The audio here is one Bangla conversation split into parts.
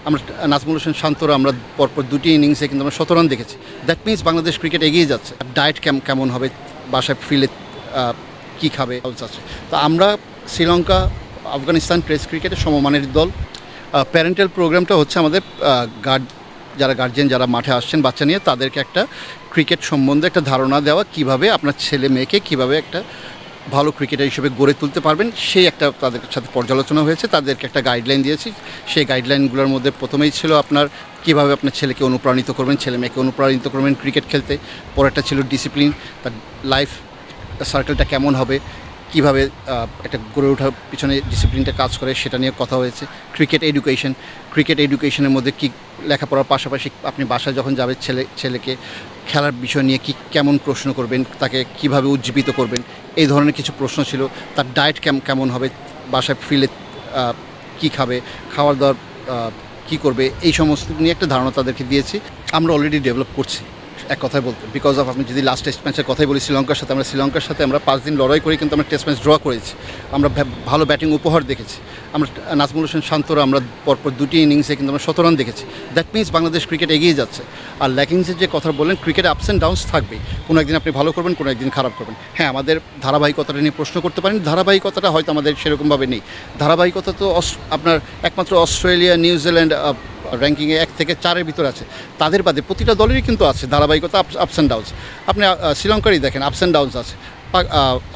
আমরা নাজমুল হোসেন শান্তরা আমরা পরপর দুটি ইনিংসে কিন্তু আমরা 17 রান দেখেছি। দ্যাট মিনস বাংলাদেশ ক্রিকেট এগিয়ে যাচ্ছে। ডায়েট কেমন হবে, বাসায় ফিলে কী খাবে আছে। তো আমরা শ্রীলঙ্কা আফগানিস্তান টেস্ট ক্রিকেটের সমমানের দল। প্যারেন্টাল প্রোগ্রামটা হচ্ছে আমাদের গার্জিয়ান যারা মাঠে আসছেন বাচ্চা নিয়ে, তাদেরকে একটা ক্রিকেট সম্বন্ধে একটা ধারণা দেওয়া, কিভাবে আপনার ছেলে মেয়েকে কীভাবে একটা ভালো ক্রিকেটার হিসেবে গড়ে তুলতে পারবেন, সেই একটা তাদের সাথে পর্যালোচনা হয়েছে। তাদেরকে একটা গাইডলাইন দিয়েছি। সেই গাইডলাইনগুলোর মধ্যে প্রথমেই ছিল আপনার কীভাবে আপনার ছেলেকে অনুপ্রাণিত করবেন, ছেলে মেয়েকে অনুপ্রাণিত করবেন ক্রিকেট খেলতে। পরেরটা ছিল ডিসিপ্লিন, তার লাইফ সার্কেলটা কেমন হবে, কীভাবে একটা গড়ে ওঠার পিছনে ডিসিপ্লিনটা কাজ করে, সেটা নিয়ে কথা হয়েছে। ক্রিকেট এডুকেশনের মধ্যে কী লেখাপড়ার পাশাপাশি আপনি বাসায় যখন যাবে ছেলেকে খেলার বিষয় নিয়ে কেমন প্রশ্ন করবেন, তাকে কিভাবে উজ্জীবিত করবেন, এই ধরনের কিছু প্রশ্ন ছিল। তার ডায়েট কেমন হবে, বাসায় ফিরে কী খাবে, খাওয়ার দাওয়ার কী করবে, এই সমস্ত নিয়ে একটা ধারণা তাদেরকে দিয়েছি। আমরা অলরেডি ডেভেলপ করছি এক কথায় বলতে, বিকজ অফ আমি যদি লাস্ট টেস্ট ম্যাচের কথাই বলি, শ্রীলঙ্কার সাথে আমরা 5 দিন লড়াই করি, কিন্তু আমরা টেস্ট ম্যাচ ড্র করেছি। আমরা ভালো ব্যাটিং উপহার দেখেছি। আমরা নাজমুল হোসেন শান্তরা আমরা পরপর দুটি ইনিংসে কিন্তু আমরা 17 রান দেখেছি। দ্যাট মিনস বাংলাদেশ ক্রিকেট এগিয়ে যাচ্ছে। আর ল্যাকিংসের যে কথা বললেন, ক্রিকেটে আপস অ্যান্ড ডাউনস থাকবেই। কোনো একদিন আপনি ভালো করবেন, কোনো একদিন খারাপ করবেন। হ্যাঁ, আমাদের ধারাবাহিকতাটা নিয়ে প্রশ্ন করতে পারেন। ধারাবাহিকতাটা হয়তো আমাদের সেরকমভাবে নেই। ধারাবাহিকতা তো আপনার একমাত্র অস্ট্রেলিয়া, নিউজিল্যান্ড র্যাঙ্কিংয়ে 1 থেকে 4-এর ভিতরে আছে। তাদের বাদে প্রতিটা দলেরই কিন্তু আছে ধারাবাহিকতা, আপস অ্যান্ড ডাউনস। আপনি শ্রীলঙ্কারই দেখেন, আপস অ্যান্ড ডাউনস আছে।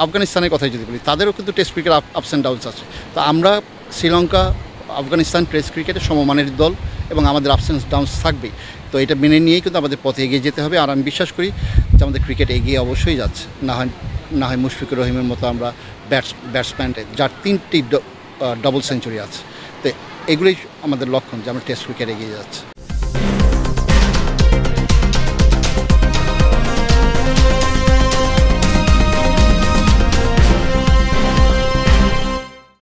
আফগানিস্তানের কথাই যদি বলি, তাদেরও কিন্তু test cricket ups and downs আছে। তো আমরা শ্রীলঙ্কা আফগানিস্তান টেস্ট ক্রিকেটের সমমানের দল, এবং আমাদের আপস অ্যান্ড ডাউনস থাকবেই। তো এটা মেনে নিয়েই কিন্তু আমাদের পথে এগিয়ে যেতে হবে। আর আমি বিশ্বাস করি যে আমাদের ক্রিকেট এগিয়ে অবশ্যই যাচ্ছে। না হয় মুশফিকুর রহিমের মতো আমরা ব্যাটসম্যান যার 3টি ডবল সেঞ্চুরি আছে। তো এগুলোই আমাদের লক্ষণ যে আমরা টেস্ট ক্রিকেট এগিয়ে যাচ্ছে।